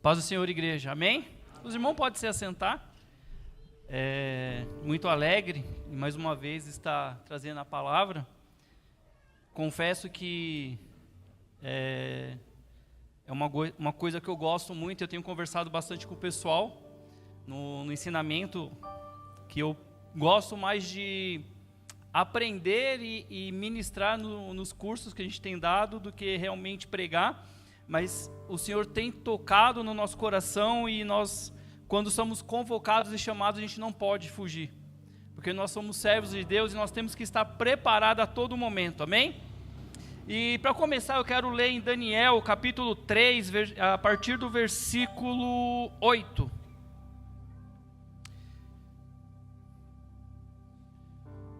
Paz do Senhor, igreja. Amém? Os irmãos podem se assentar. Muito alegre e mais uma vez está trazendo a palavra. Confesso que é uma coisa que eu gosto muito. Eu tenho conversado bastante com o pessoal no ensinamento, que eu gosto mais de aprender e ministrar nos cursos que a gente tem dado do que realmente pregar. Mas o Senhor tem tocado no nosso coração e nós, quando somos convocados e chamados, a gente não pode fugir, porque nós somos servos de Deus e nós temos que estar preparados a todo momento, amém? E para começar eu quero ler em Daniel capítulo 3, a partir do versículo 8.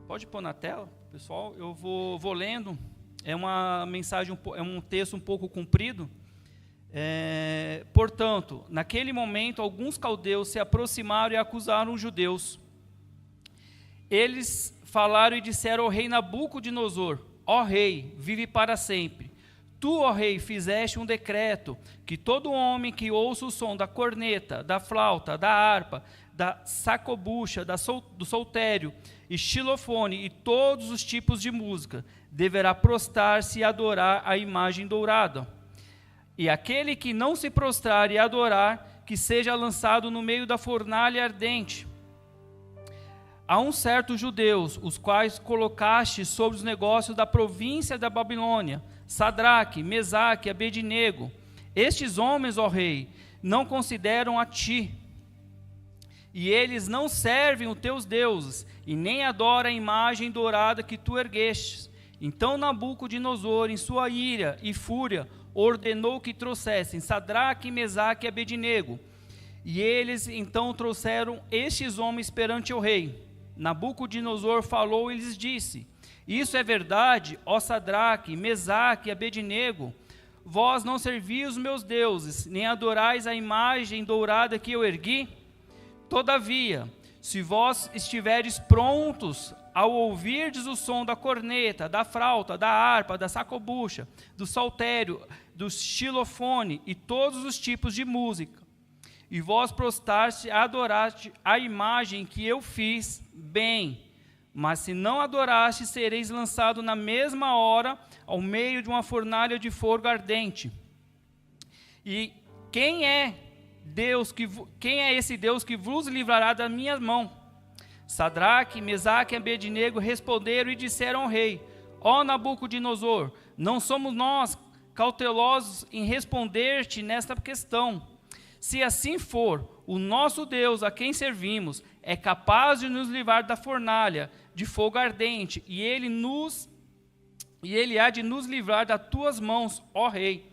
Pode pôr na tela, pessoal, eu vou lendo. É uma mensagem, é um texto um pouco comprido. Portanto, naquele momento, alguns caldeus se aproximaram e acusaram os judeus. Eles falaram e disseram ao rei Nabucodonosor: ó rei, vive para sempre. Tu, ó rei, fizeste um decreto que todo homem que ouça o som da corneta, da flauta, da harpa, da sacobucha, do soltério e xilofone e todos os tipos de música deverá prostrar-se e adorar a imagem dourada. E aquele que não se prostrar e adorar, que seja lançado no meio da fornalha ardente. Há uns certos judeus, os quais colocaste sobre os negócios da província da Babilônia, Sadraque, Mesaque e Abednego. Estes homens, ó rei, não consideram a ti, e eles não servem os teus deuses, e nem adoram a imagem dourada que tu erguestes. Então Nabucodonosor, em sua ira e fúria, ordenou que trouxessem Sadraque, Mesaque e Abednego. E eles então trouxeram estes homens perante o rei. Nabucodonosor falou e lhes disse: isso é verdade, ó Sadraque, Mesaque e Abednego? Vós não servis os meus deuses, nem adorais a imagem dourada que eu ergui? Todavia, se vós estiveres prontos ao ouvirdes o som da corneta, da flauta, da harpa, da sacobucha, do saltério, do xilofone e todos os tipos de música, e vós prostraste e adoraste a imagem que eu fiz, bem, mas se não adoraste, sereis lançado na mesma hora ao meio de uma fornalha de fogo ardente. E quem é esse Deus que vos livrará da minha mão? Sadraque, Mesaque e Abednego responderam e disseram ao rei: ó Nabucodonosor, não somos nós cautelosos em responder-te nesta questão. Se assim for, o nosso Deus a quem servimos é capaz de nos livrar da fornalha de fogo ardente, e ele há de nos livrar das tuas mãos, ó rei.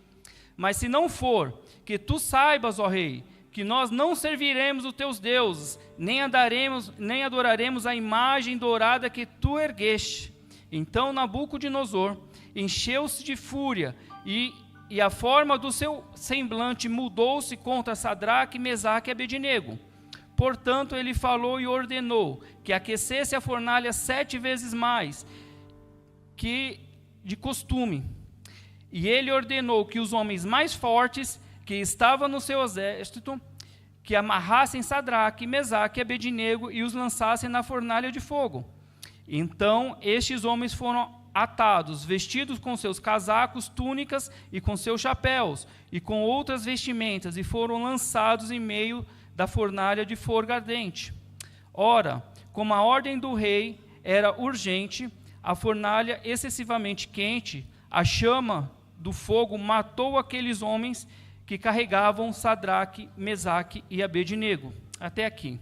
Mas se não for, que tu saibas, ó rei, que nós não serviremos os teus deuses, nem adoraremos a imagem dourada que tu ergueste. Então Nabucodonosor encheu-se de fúria, e a forma do seu semblante mudou-se contra Sadraque, Mesaque e Abednego. Portanto, ele falou e ordenou que aquecesse a fornalha 7 vezes mais que de costume. E ele ordenou que os homens mais fortes que estavam no seu exército, que amarrassem Sadraque, Mesaque e Abednego e os lançassem na fornalha de fogo. Então estes homens foram atados, vestidos com seus casacos, túnicas e com seus chapéus, e com outras vestimentas, e foram lançados em meio da fornalha de fogo ardente. Ora, como a ordem do rei era urgente, a fornalha excessivamente quente, a chama do fogo matou aqueles homens que carregavam Sadraque, Mesaque e Abednego. Até aqui.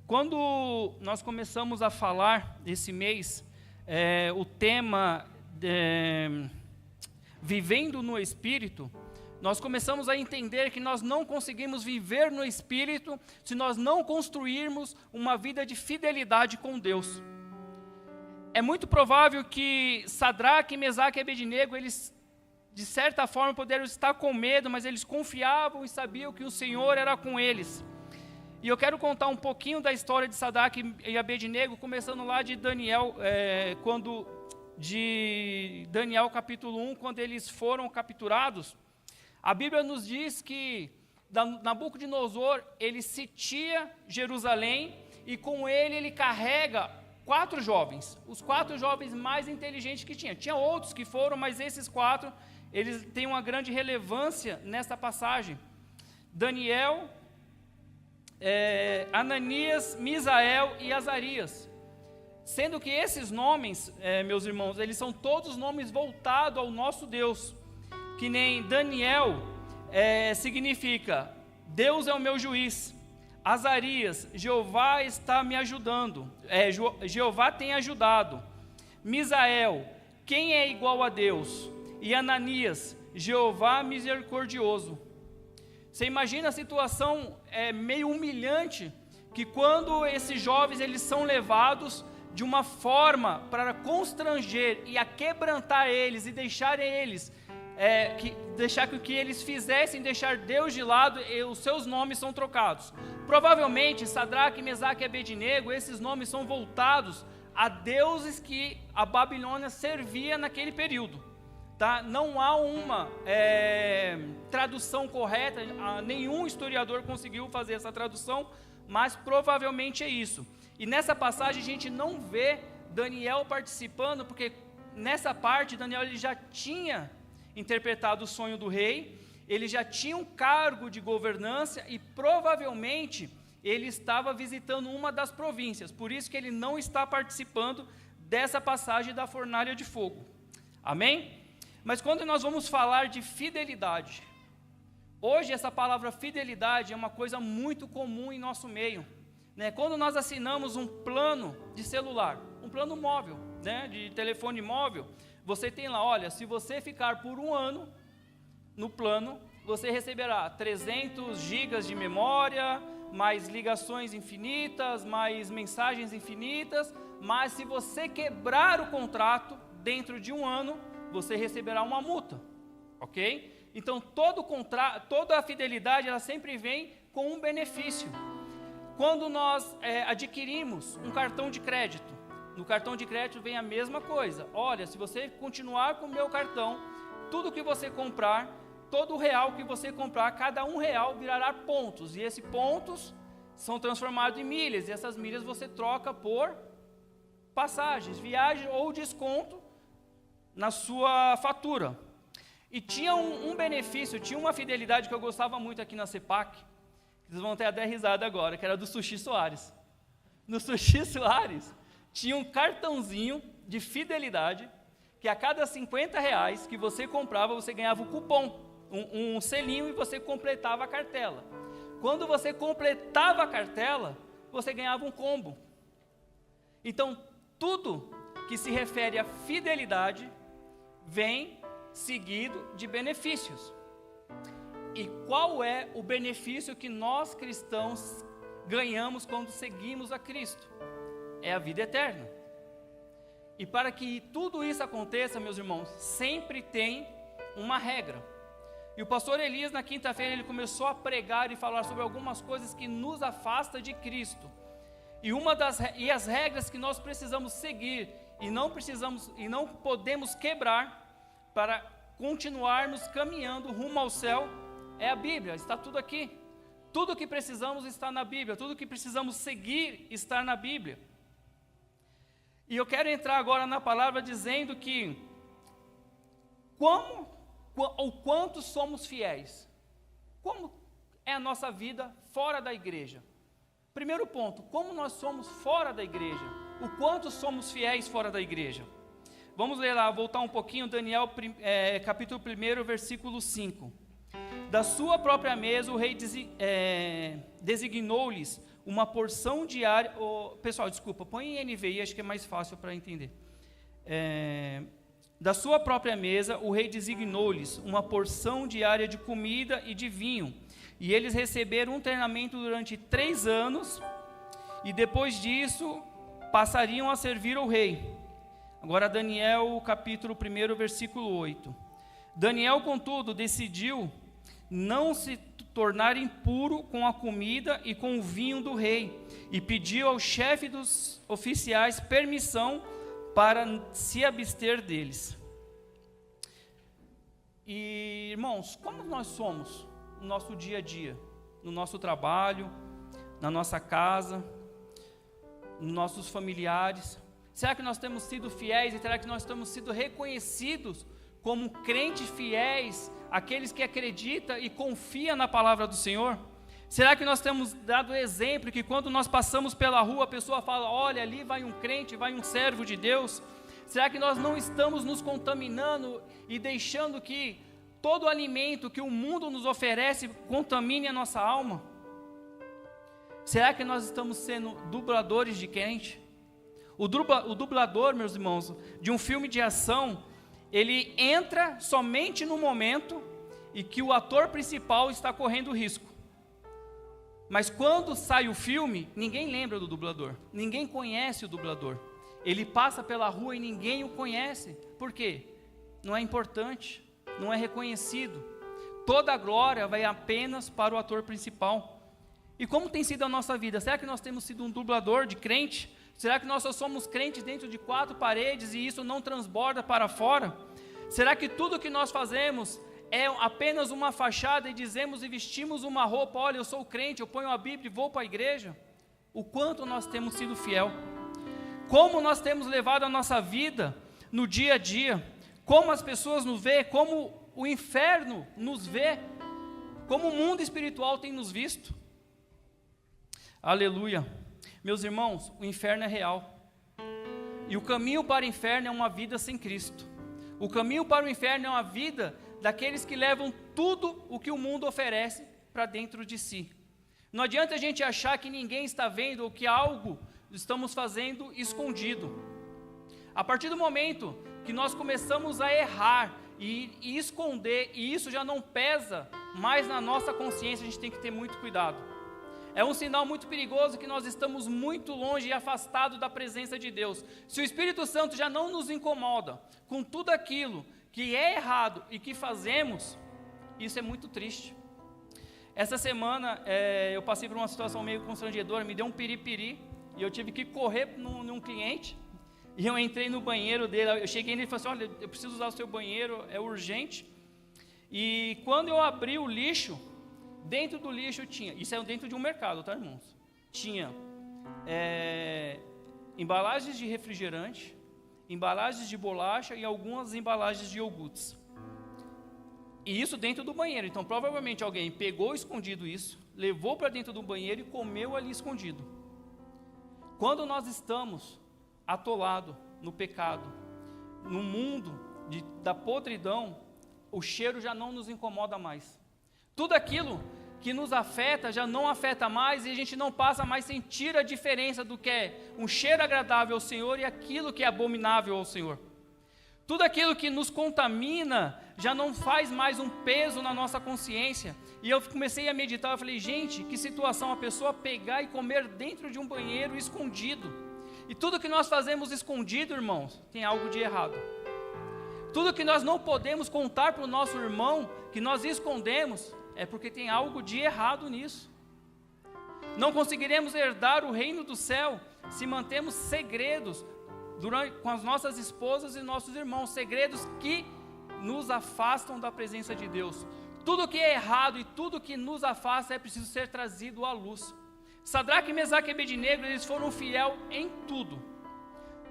Quando nós começamos a falar esse mês, o tema Vivendo no Espírito, nós começamos a entender que nós não conseguimos viver no Espírito se nós não construirmos uma vida de fidelidade com Deus. É muito provável que Sadraque, Mesaque e Abednego, eles de certa forma poderiam estar com medo, mas eles confiavam e sabiam que o Senhor era com eles. E eu quero contar um pouquinho da história de Sadraque e Abednego, começando lá de Daniel, Daniel capítulo 1, quando eles foram capturados. A Bíblia nos diz que Nabucodonosor, ele sitia Jerusalém e com ele carrega 4 jovens, os 4 jovens mais inteligentes que tinha. Tinha outros que foram, mas esses 4, eles têm uma grande relevância nessa passagem. Daniel, Ananias, Misael e Azarias. Sendo que esses nomes, meus irmãos, eles são todos nomes voltados ao nosso Deus. Que nem Daniel significa Deus é o meu juiz. Azarias, Jeová está me ajudando. Jeová tem ajudado. Misael, quem é igual a Deus? E Ananias, Jeová misericordioso. Você imagina a situação meio humilhante, que quando esses jovens eles são levados de uma forma para constranger e aquebrantar eles e deixar eles, deixar que o que eles fizessem, deixar Deus de lado, os seus nomes são trocados. Provavelmente Sadraque, Mesaque e Abednego, esses nomes são voltados a deuses que a Babilônia servia naquele período. Tá? Não há uma tradução correta, nenhum historiador conseguiu fazer essa tradução, mas provavelmente é isso. E nessa passagem a gente não vê Daniel participando, porque nessa parte Daniel ele já tinha interpretado o sonho do rei, ele já tinha um cargo de governância e provavelmente ele estava visitando uma das províncias, por isso que ele não está participando dessa passagem da fornalha de fogo. Amém? Mas quando nós vamos falar de fidelidade, hoje essa palavra fidelidade é uma coisa muito comum em nosso meio, né? Quando nós assinamos um plano de celular, um plano móvel, né, de telefone móvel, você tem lá, olha, se você ficar por 1 ano no plano, você receberá 300 gigas de memória, mais ligações infinitas, mais mensagens infinitas, mas se você quebrar o contrato dentro de 1 ano, você receberá uma multa, ok? Então, toda a fidelidade, ela sempre vem com um benefício. Quando nós adquirimos um cartão de crédito, no cartão de crédito vem a mesma coisa. Olha, se você continuar com o meu cartão, tudo que você comprar, todo real que você comprar, cada R$1 virará pontos, e esses pontos são transformados em milhas, e essas milhas você troca por passagens, viagem ou desconto na sua fatura. E tinha um benefício, tinha uma fidelidade que eu gostava muito aqui na CEPAC, vocês vão ter até risada agora, que era do Sushi Soares. No Sushi Soares tinha um cartãozinho de fidelidade, que a cada R$50 que você comprava, você ganhava um cupom, um selinho, e você completava a cartela. Quando você completava a cartela, você ganhava um combo. Então, tudo que se refere à fidelidade vem seguido de benefícios. E qual é o benefício que nós cristãos ganhamos quando seguimos a Cristo? É a vida eterna. E para que tudo isso aconteça, meus irmãos, sempre tem uma regra. E o pastor Elias, na quinta-feira, ele começou a pregar e falar sobre algumas coisas que nos afastam de Cristo. E as regras que nós precisamos seguir e não podemos quebrar para continuarmos caminhando rumo ao céu é a Bíblia. Está tudo aqui. Tudo que precisamos está na Bíblia. Tudo que precisamos seguir está na Bíblia. E eu quero entrar agora na palavra dizendo que o quanto somos fiéis. Como é a nossa vida fora da igreja? Primeiro ponto, como nós somos fora da igreja? O quanto somos fiéis fora da igreja? Vamos ler lá, voltar um pouquinho, Daniel, capítulo 1, versículo 5. Da sua própria mesa o rei designou-lhes uma porção diária... pessoal, desculpa, põe em NVI, acho que é mais fácil para entender. Da sua própria mesa o rei designou-lhes uma porção diária de comida e de vinho. E eles receberam um treinamento durante 3 anos, e depois disso passariam a servir ao rei. Agora Daniel, capítulo 1, versículo 8. Daniel, contudo, decidiu não se tornar impuro com a comida e com o vinho do rei, e pediu ao chefe dos oficiais permissão para se abster deles. E, irmãos, como nós somos no nosso dia a dia, no nosso trabalho, na nossa casa, nos nossos familiares? Será que nós temos sido fiéis e será que nós temos sido reconhecidos como crentes fiéis, aqueles que acreditam e confiam na palavra do Senhor? Será que nós temos dado exemplo que quando nós passamos pela rua a pessoa fala, olha, ali vai um crente, vai um servo de Deus? Será que nós não estamos nos contaminando e deixando que todo o alimento que o mundo nos oferece contamine a nossa alma? Será que nós estamos sendo dubladores de crente? O dublador, meus irmãos, de um filme de ação, ele entra somente no momento em que o ator principal está correndo risco. Mas quando sai o filme, ninguém lembra do dublador, ninguém conhece o dublador. Ele passa pela rua e ninguém o conhece. Por quê? Não é importante, não é reconhecido. Toda a glória vai apenas para o ator principal. E como tem sido a nossa vida? Será que nós temos sido um dublador de crente? Será que nós só somos crentes dentro de 4 paredes e isso não transborda para fora? Será que tudo que nós fazemos é apenas uma fachada e dizemos e vestimos uma roupa, olha, eu sou crente, eu ponho a Bíblia e vou para a igreja? O quanto nós temos sido fiel? Como nós temos levado a nossa vida no dia a dia? Como as pessoas nos veem, como o inferno nos vê, como o mundo espiritual tem nos visto? Aleluia. Meus irmãos, o inferno é real. E o caminho para o inferno é uma vida sem Cristo. O caminho para o inferno é uma vida daqueles que levam tudo o que o mundo oferece para dentro de si. Não adianta a gente achar que ninguém está vendo ou que algo estamos fazendo escondido. A partir do momento que nós começamos a errar e esconder, e isso já não pesa mais na nossa consciência, a gente tem que ter muito cuidado. É um sinal muito perigoso que nós estamos muito longe e afastados da presença de Deus. Se o Espírito Santo já não nos incomoda com tudo aquilo que é errado e que fazemos, isso é muito triste. Essa semana eu passei por uma situação meio constrangedora, me deu um piripiri, e eu tive que correr num cliente, e eu entrei no banheiro dele, eu cheguei nele e falei assim, olha, eu preciso usar o seu banheiro, é urgente. E quando eu abri o lixo, dentro do lixo tinha, isso é dentro de um mercado, tá, irmãos? Tinha embalagens de refrigerante, embalagens de bolacha e algumas embalagens de iogurtes. E isso dentro do banheiro. Então, provavelmente alguém pegou escondido isso, levou para dentro do banheiro e comeu ali escondido. Quando nós estamos atolados no pecado, no mundo da podridão, o cheiro já não nos incomoda mais. Tudo aquilo que nos afeta já não afeta mais e a gente não passa mais a sentir a diferença do que é um cheiro agradável ao Senhor e aquilo que é abominável ao Senhor. Tudo aquilo que nos contamina já não faz mais um peso na nossa consciência. E eu comecei a meditar, eu falei, gente, que situação a pessoa pegar e comer dentro de um banheiro escondido. E tudo que nós fazemos escondido, irmãos, tem algo de errado. Tudo que nós não podemos contar para o nosso irmão, que nós escondemos, é porque tem algo de errado nisso. Não conseguiremos herdar o reino do céu se mantemos segredos com as nossas esposas e nossos irmãos, segredos que nos afastam da presença de Deus. Tudo que é errado e tudo que nos afasta é preciso ser trazido à luz. Sadraque, Mesaque e Abednego, eles foram fiéis em tudo.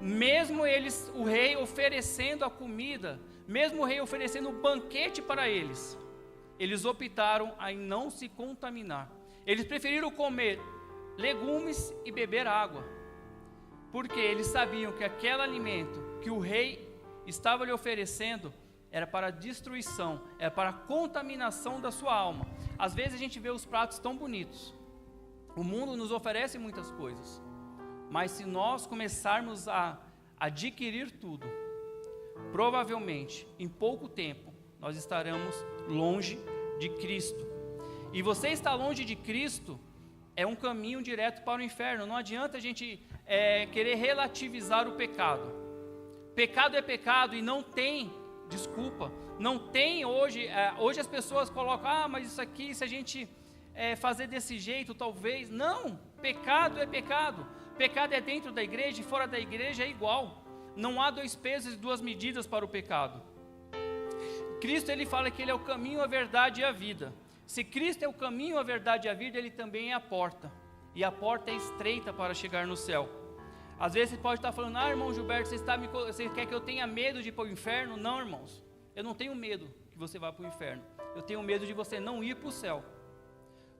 Mesmo eles, o rei oferecendo a comida, mesmo o rei oferecendo um banquete para eles, eles optaram em não se contaminar. Eles preferiram comer legumes e beber água, porque eles sabiam que aquele alimento que o rei estava lhe oferecendo era para destruição, era para a contaminação da sua alma. Às vezes a gente vê os pratos tão bonitos, o mundo nos oferece muitas coisas, mas se nós começarmos a adquirir tudo, provavelmente em pouco tempo nós estaremos longe de Cristo. E você estar longe de Cristo é um caminho direto para o inferno. Não adianta a gente querer relativizar o pecado. Pecado é pecado e não tem desculpa. Não tem hoje as pessoas colocam, mas isso aqui, se a gente fazer desse jeito, talvez. Não, pecado é pecado. Pecado é dentro da igreja e fora da igreja é igual. Não há 2 pesos e 2 medidas para o pecado. Cristo, ele fala que ele é o caminho, a verdade e a vida. Se Cristo é o caminho, a verdade e a vida, Ele também é a porta. E a porta é estreita para chegar no céu. Às vezes você pode estar falando, irmão Gilberto, você quer que eu tenha medo de ir para o inferno? Não, irmãos, eu não tenho medo que você vá para o inferno. Eu tenho medo de você não ir para o céu.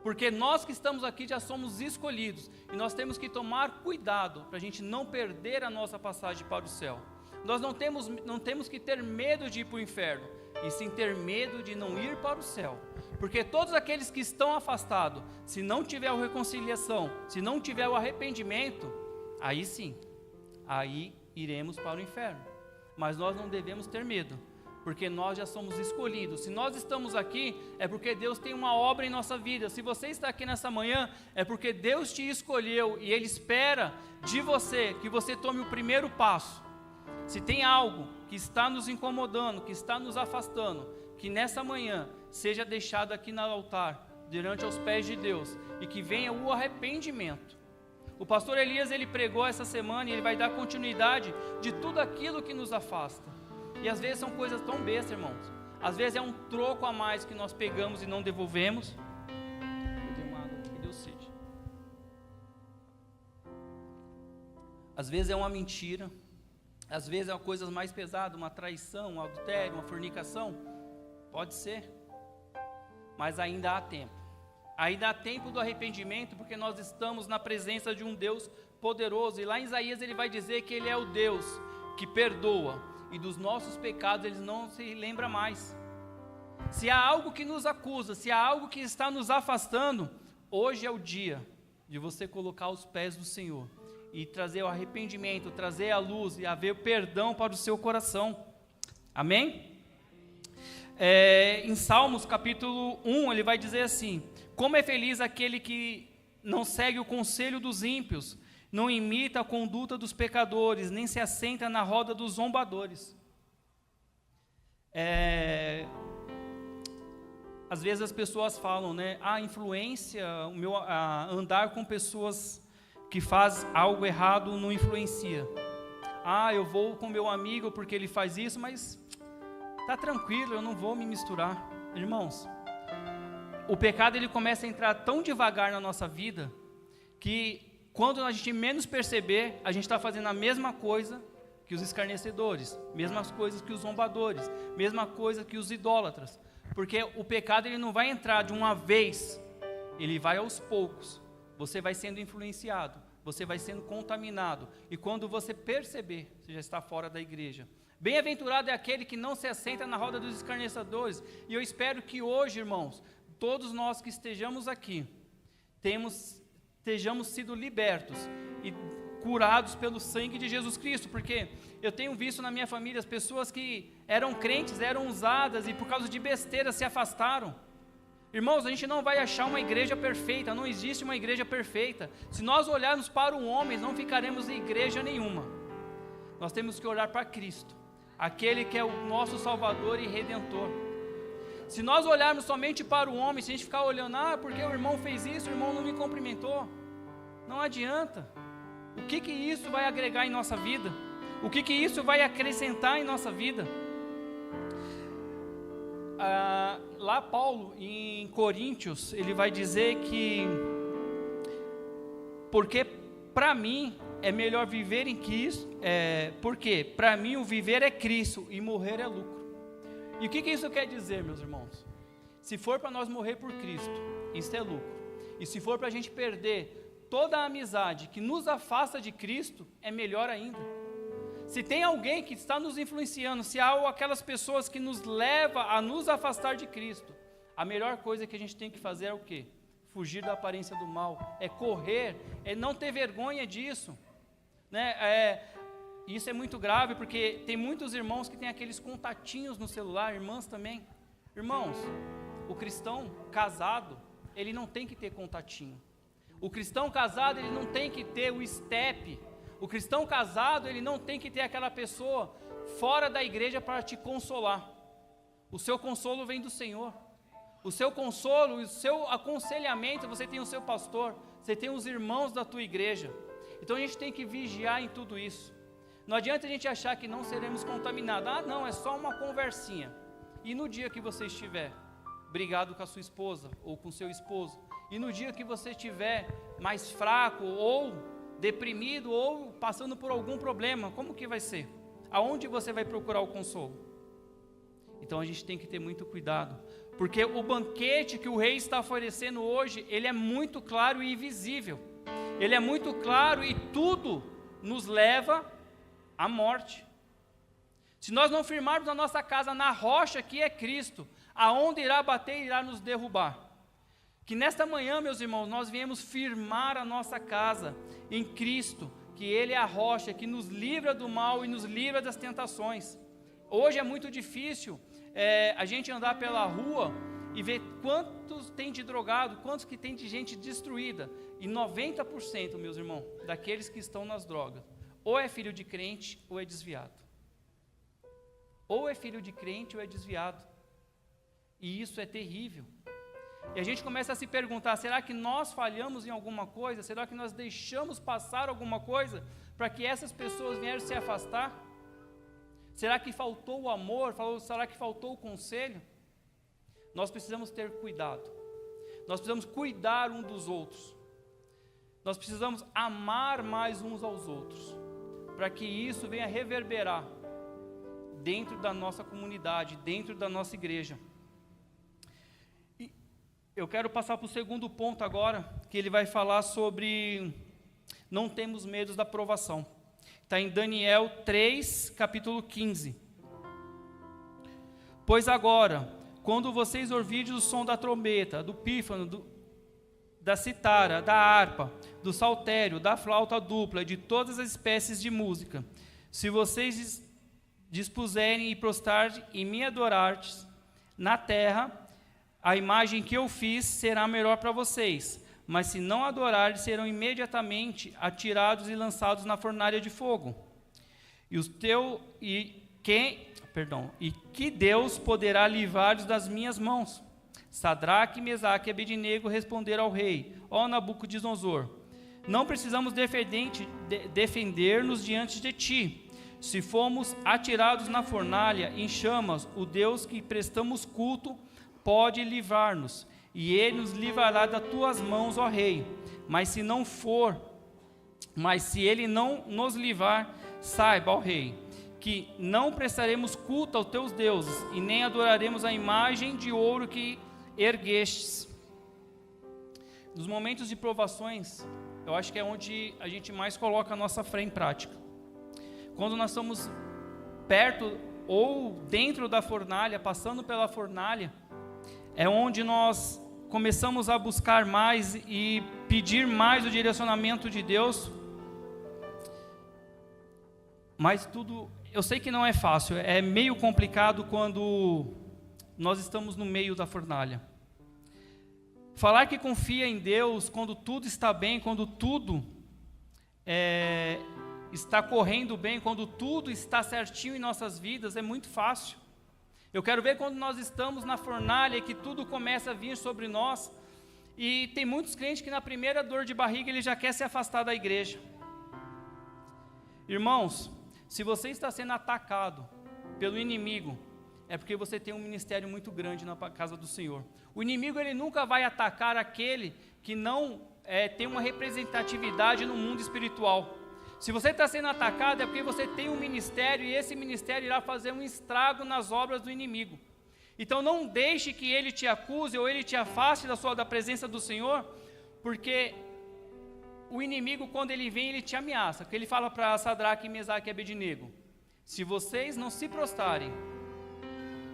Porque nós que estamos aqui já somos escolhidos. E nós temos que tomar cuidado para a gente não perder a nossa passagem para o céu. Nós não temos que ter medo de ir para o inferno, e sim ter medo de não ir para o céu. Porque todos aqueles que estão afastados, se não tiver a reconciliação, se não tiver o arrependimento, aí sim, aí iremos para o inferno. Mas nós não devemos ter medo, porque nós já somos escolhidos. Se nós estamos aqui, é porque Deus tem uma obra em nossa vida. Se você está aqui nessa manhã, é porque Deus te escolheu, e Ele espera de você que você tome o primeiro passo. Se tem algo que está nos incomodando, que está nos afastando, que nessa manhã seja deixado aqui no altar, diante aos pés de Deus, e que venha o arrependimento. O pastor Elias, ele pregou essa semana, e ele vai dar continuidade de tudo aquilo que nos afasta. E às vezes são coisas tão bestas, irmãos. Às vezes é um troco a mais que nós pegamos e não devolvemos. Eu dei uma água aqui que deu sede. Às vezes é uma mentira. Às vezes é uma coisa mais pesada, uma traição, um adultério, uma fornicação. Pode ser. Mas ainda há tempo. Ainda há tempo do arrependimento, porque nós estamos na presença de um Deus poderoso. E lá em Isaías ele vai dizer que Ele é o Deus que perdoa, e dos nossos pecados Ele não se lembra mais. Se há algo que nos acusa, se há algo que está nos afastando, hoje é o dia de você colocar os pés do Senhor e trazer o arrependimento, trazer a luz e haver perdão para o seu coração. Amém? Em Salmos capítulo 1, ele vai dizer assim: como é feliz aquele que não segue o conselho dos ímpios, não imita a conduta dos pecadores, nem se assenta na roda dos zombadores. Às vezes as pessoas falam, né? A influência, andar com pessoas que faz algo errado não influencia. Eu vou com meu amigo porque ele faz isso, mas tá tranquilo, eu não vou me misturar. Irmãos, o pecado ele começa a entrar tão devagar na nossa vida, que quando a gente menos perceber, a gente está fazendo a mesma coisa que os escarnecedores, mesmas coisas que os zombadores, mesma coisa que os idólatras. Porque o pecado ele não vai entrar de uma vez, ele vai aos poucos. Você vai sendo influenciado, você vai sendo contaminado, e quando você perceber, você já está fora da igreja. Bem-aventurado é aquele que não se assenta na roda dos escarnecedores. E eu espero que hoje, irmãos, todos nós que estejamos aqui, estejamos sido libertos e curados pelo sangue de Jesus Cristo, porque eu tenho visto na minha família as pessoas que eram crentes, eram usadas e por causa de besteira se afastaram. Irmãos, a gente não vai achar uma igreja perfeita, não existe uma igreja perfeita. Se nós olharmos para o homem, não ficaremos em igreja nenhuma. Nós temos que olhar para Cristo, aquele que é o nosso Salvador e Redentor. Se nós olharmos somente para o homem, se a gente ficar olhando, porque o irmão fez isso, o irmão não me cumprimentou, não adianta. O que isso vai agregar em nossa vida? O que isso vai acrescentar em nossa vida? Lá Paulo, em Coríntios, ele vai dizer que, porque para mim é melhor viver em Cristo, porque para mim o viver é Cristo e morrer é lucro. E o que isso quer dizer, meus irmãos? Se for para nós morrer por Cristo, isso é lucro. E se for para a gente perder toda a amizade que nos afasta de Cristo, é melhor ainda. Se tem alguém que está nos influenciando, se há aquelas pessoas que nos levam a nos afastar de Cristo, a melhor coisa que a gente tem que fazer é o quê? Fugir da aparência do mal, é correr, é não ter vergonha disso, né? Isso é muito grave, porque tem muitos irmãos que têm aqueles contatinhos no celular, irmãs também. Irmãos, o cristão casado, ele não tem que ter contatinho. O cristão casado, ele não tem que ter o step. O cristão casado, ele não tem que ter aquela pessoa fora da igreja para te consolar. O seu consolo vem do Senhor. O seu consolo, o seu aconselhamento, você tem o seu pastor, você tem os irmãos da tua igreja. Então a gente tem que vigiar em tudo isso. Não adianta a gente achar que não seremos contaminados. Não, é só uma conversinha. E no dia que você estiver brigado com a sua esposa ou com seu esposo. E no dia que você estiver mais fraco ou deprimido ou passando por algum problema, como que vai ser? Aonde você vai procurar o consolo? Então a gente tem que ter muito cuidado, porque o banquete que o rei está oferecendo hoje, ele é muito claro e visível. Ele é muito claro e tudo nos leva à morte. Se nós não firmarmos a nossa casa na rocha que é Cristo, aonde irá bater, irá nos derrubar. Que nesta manhã, meus irmãos, nós viemos firmar a nossa casa em Cristo, que Ele é a rocha que nos livra do mal e nos livra das tentações. Hoje é muito difícil a gente andar pela rua e ver quantos tem de drogado, quantos que tem de gente destruída. E 90%, meus irmãos, daqueles que estão nas drogas, ou é filho de crente ou é desviado. Ou é filho de crente ou é desviado. E isso é terrível. E a gente começa a se perguntar, será que nós falhamos em alguma coisa? Será que nós deixamos passar alguma coisa para que essas pessoas venham se afastar? Será que faltou o amor? Será que faltou o conselho? Nós precisamos ter cuidado. Nós precisamos cuidar um dos outros. Nós precisamos amar mais uns aos outros, para que isso venha reverberar dentro da nossa comunidade, dentro da nossa igreja. E eu quero passar para o segundo ponto agora, que ele vai falar sobre não temos medo da provação. Está em Daniel 3, capítulo 15. Pois agora, quando vocês ouvirem o som da trombeta, do pífano, da citara, da harpa, do saltério, da flauta dupla, de todas as espécies de música, se vocês dispuserem e prostrarem e me adorarem na terra, a imagem que eu fiz será melhor para vocês, mas se não adorarem, serão imediatamente atirados e lançados na fornalha de fogo. E que Deus poderá livrar-os das minhas mãos? Sadraque, Mesaque e Abednego responderam ao rei: ó Nabucodonosor, não precisamos defender-nos diante de ti. Se formos atirados na fornalha em chamas, o Deus que prestamos culto pode livrar-nos, e ele nos livrará das tuas mãos, ó rei. Mas se ele não nos livrar, saiba, ó rei, que não prestaremos culto aos teus deuses, e nem adoraremos a imagem de ouro que erguestes. Nos momentos de provações, eu acho que é onde a gente mais coloca a nossa fé em prática. Quando nós estamos perto ou dentro da fornalha, passando pela fornalha, é onde nós começamos a buscar mais e pedir mais o direcionamento de Deus. Mas tudo, eu sei que não é fácil, é meio complicado quando nós estamos no meio da fornalha. Falar que confia em Deus quando tudo está bem, quando tudo está correndo bem, quando tudo está certinho em nossas vidas, é muito fácil. Eu quero ver quando nós estamos na fornalha e que tudo começa a vir sobre nós, e tem muitos crentes que na primeira dor de barriga ele já quer se afastar da igreja. Irmãos, se você está sendo atacado pelo inimigo, é porque você tem um ministério muito grande na casa do Senhor. O inimigo ele nunca vai atacar aquele que não tem uma representatividade no mundo espiritual. Se você está sendo atacado é porque você tem um ministério, e esse ministério irá fazer um estrago nas obras do inimigo. Então não deixe que ele te acuse ou ele te afaste da presença do Senhor, porque o inimigo, quando ele vem, ele te ameaça. Porque ele fala para Sadraque, Mesaque e Abednego: se vocês não se prostrarem,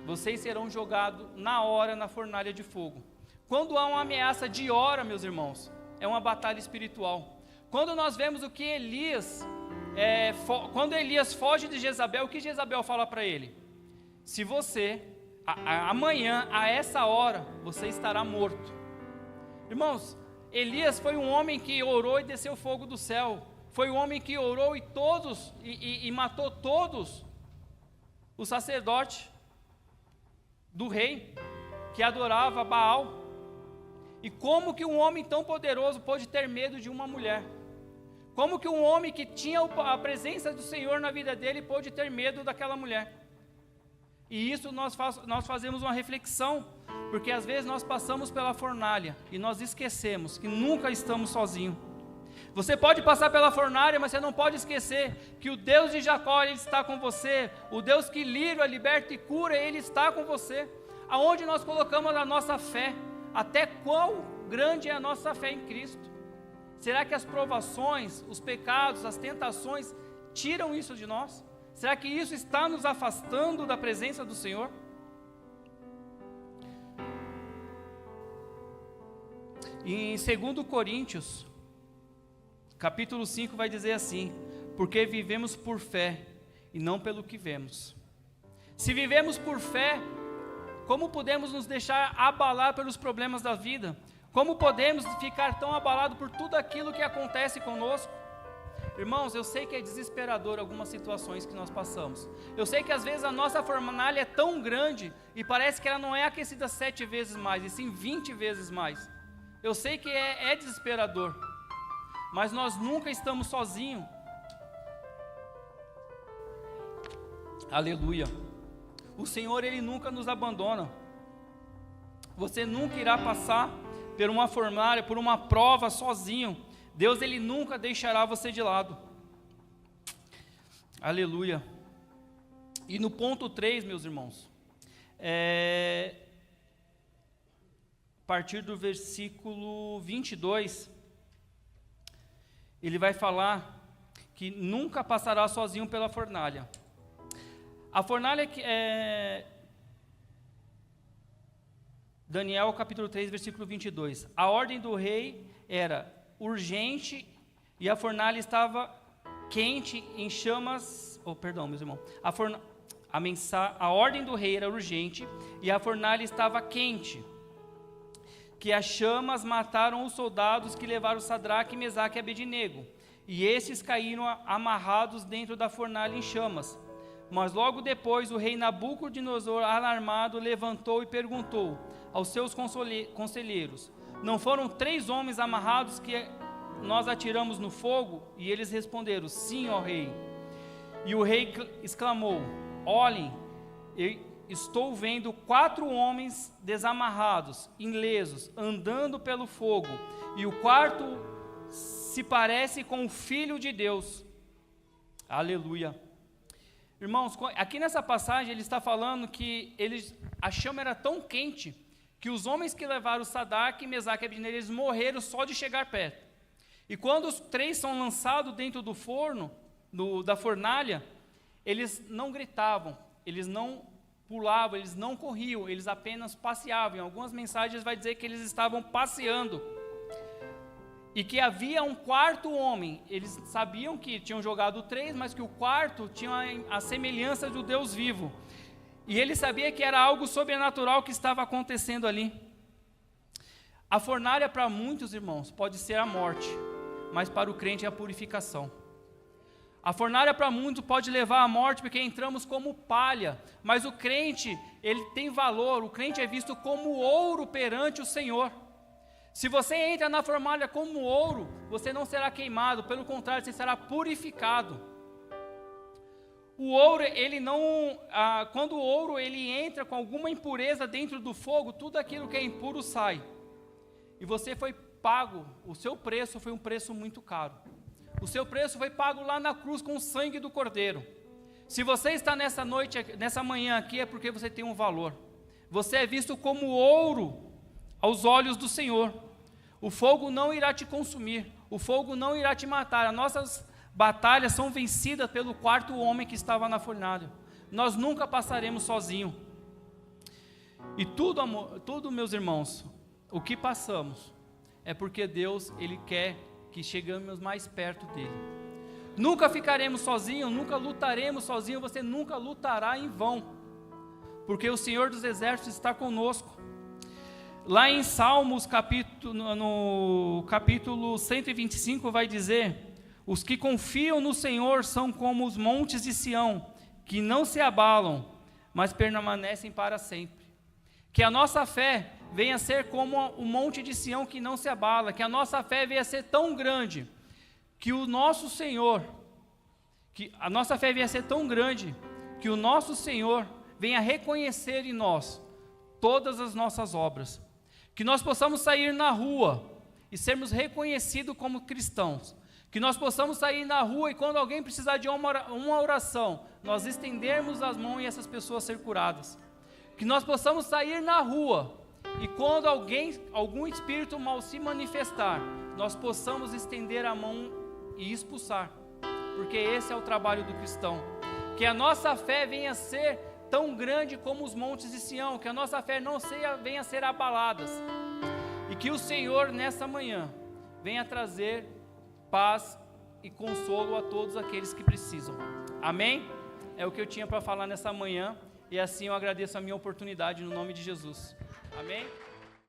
vocês serão jogados na hora na fornalha de fogo. Quando há uma ameaça de hora, meus irmãos, é uma batalha espiritual. Quando nós vemos o que Elias, quando Elias foge de Jezabel, o que Jezabel fala para ele? Se você, amanhã, a essa hora, você estará morto. Irmãos, Elias foi um homem que orou e desceu fogo do céu. Foi um homem que orou e matou todos os sacerdotes do rei que adorava Baal. E como que um homem tão poderoso pôde ter medo de uma mulher? Como que um homem que tinha a presença do Senhor na vida dele pôde ter medo daquela mulher? E isso nós fazemos uma reflexão, porque às vezes nós passamos pela fornalha e nós esquecemos que nunca estamos sozinhos. Você pode passar pela fornalha, mas você não pode esquecer que o Deus de Jacó, Ele está com você. O Deus que livra, liberta e cura, Ele está com você. Aonde nós colocamos a nossa fé? Até quão grande é a nossa fé em Cristo? Será que as provações, os pecados, as tentações tiram isso de nós? Será que isso está nos afastando da presença do Senhor? Em 2 Coríntios, capítulo 5 vai dizer assim: porque vivemos por fé e não pelo que vemos. Se vivemos por fé, como podemos nos deixar abalar pelos problemas da vida? Como podemos ficar tão abalados por tudo aquilo que acontece conosco? Irmãos, eu sei que é desesperador algumas situações que nós passamos. Eu sei que às vezes a nossa fornalha é tão grande e parece que ela não é aquecida 7 vezes mais, e sim 20 vezes mais. Eu sei que é desesperador, mas nós nunca estamos sozinhos. Aleluia. O Senhor, Ele nunca nos abandona. Você nunca irá passar por uma fornalha, por uma prova sozinho. Deus, Ele nunca deixará você de lado. Aleluia. E no ponto 3, meus irmãos, a partir do versículo 22, ele vai falar que nunca passará sozinho pela fornalha. A fornalha que é Daniel capítulo 3, versículo 22. A ordem do rei era urgente e a fornalha estava quente em chamas. Meus irmãos. A ordem do rei era urgente e a fornalha estava quente, que as chamas mataram os soldados que levaram Sadraque, Mesaque e Abednego, e esses caíram amarrados dentro da fornalha em chamas. Mas logo depois o rei Nabucodonosor, alarmado, levantou e perguntou aos seus conselheiros: não foram 3 homens amarrados que nós atiramos no fogo? E eles responderam: sim, ó rei. E o rei exclamou: olhem, eu estou vendo 4 homens desamarrados, ilesos, andando pelo fogo, e o quarto se parece com o Filho de Deus. Aleluia. Irmãos, aqui nessa passagem ele está falando que a chama era tão quente que os homens que levaram Sadraque, Mesaque e Abednego, eles morreram só de chegar perto. E quando os 3 são lançados dentro do forno, da fornalha, eles não gritavam, eles não pulavam, eles não corriam, eles apenas passeavam. Em algumas mensagens vai dizer que eles estavam passeando. E que havia um 4º homem. Eles sabiam que tinham jogado 3, mas que o 4º tinha a semelhança do Deus vivo. E ele sabia que era algo sobrenatural que estava acontecendo ali. A fornalha para muitos irmãos pode ser a morte, mas para o crente é a purificação. A fornalha para muitos pode levar à morte porque entramos como palha, mas o crente, ele tem valor, o crente é visto como ouro perante o Senhor. Se você entra na fornalha como ouro, você não será queimado, pelo contrário, você será purificado. O ouro, ele não, quando o ouro ele entra com alguma impureza dentro do fogo, tudo aquilo que é impuro sai. E você foi pago, o seu preço foi um preço muito caro. O seu preço foi pago lá na cruz com o sangue do Cordeiro. Se você está nessa noite, nessa manhã aqui, é porque você tem um valor. Você é visto como ouro aos olhos do Senhor. O fogo não irá te consumir, o fogo não irá te matar. As nossas batalhas são vencidas pelo 4º homem que estava na fornalha. Nós nunca passaremos sozinhos. E tudo, meus irmãos, o que passamos é porque Deus, Ele quer que chegamos mais perto dEle. Nunca ficaremos sozinhos, nunca lutaremos sozinhos, você nunca lutará em vão, porque o Senhor dos Exércitos está conosco. Lá em Salmos, no capítulo 125, vai dizer: os que confiam no Senhor são como os montes de Sião, que não se abalam, mas permanecem para sempre. Que a nossa fé venha a ser como o monte de Sião que não se abala, que a nossa fé venha a ser tão grande, que o nosso Senhor venha venha reconhecer em nós todas as nossas obras. Que nós possamos sair na rua e sermos reconhecidos como cristãos. Que nós possamos sair na rua e quando alguém precisar de uma oração, nós estendermos as mãos e essas pessoas ser curadas. Que nós possamos sair na rua e quando algum espírito mal se manifestar, nós possamos estender a mão e expulsar. Porque esse é o trabalho do cristão. Que a nossa fé venha a ser tão grande como os montes de Sião, que a nossa fé não venha a ser abalada. E que o Senhor nessa manhã venha trazer paz e consolo a todos aqueles que precisam. Amém? É o que eu tinha para falar nessa manhã, e assim eu agradeço a minha oportunidade no nome de Jesus. Amém?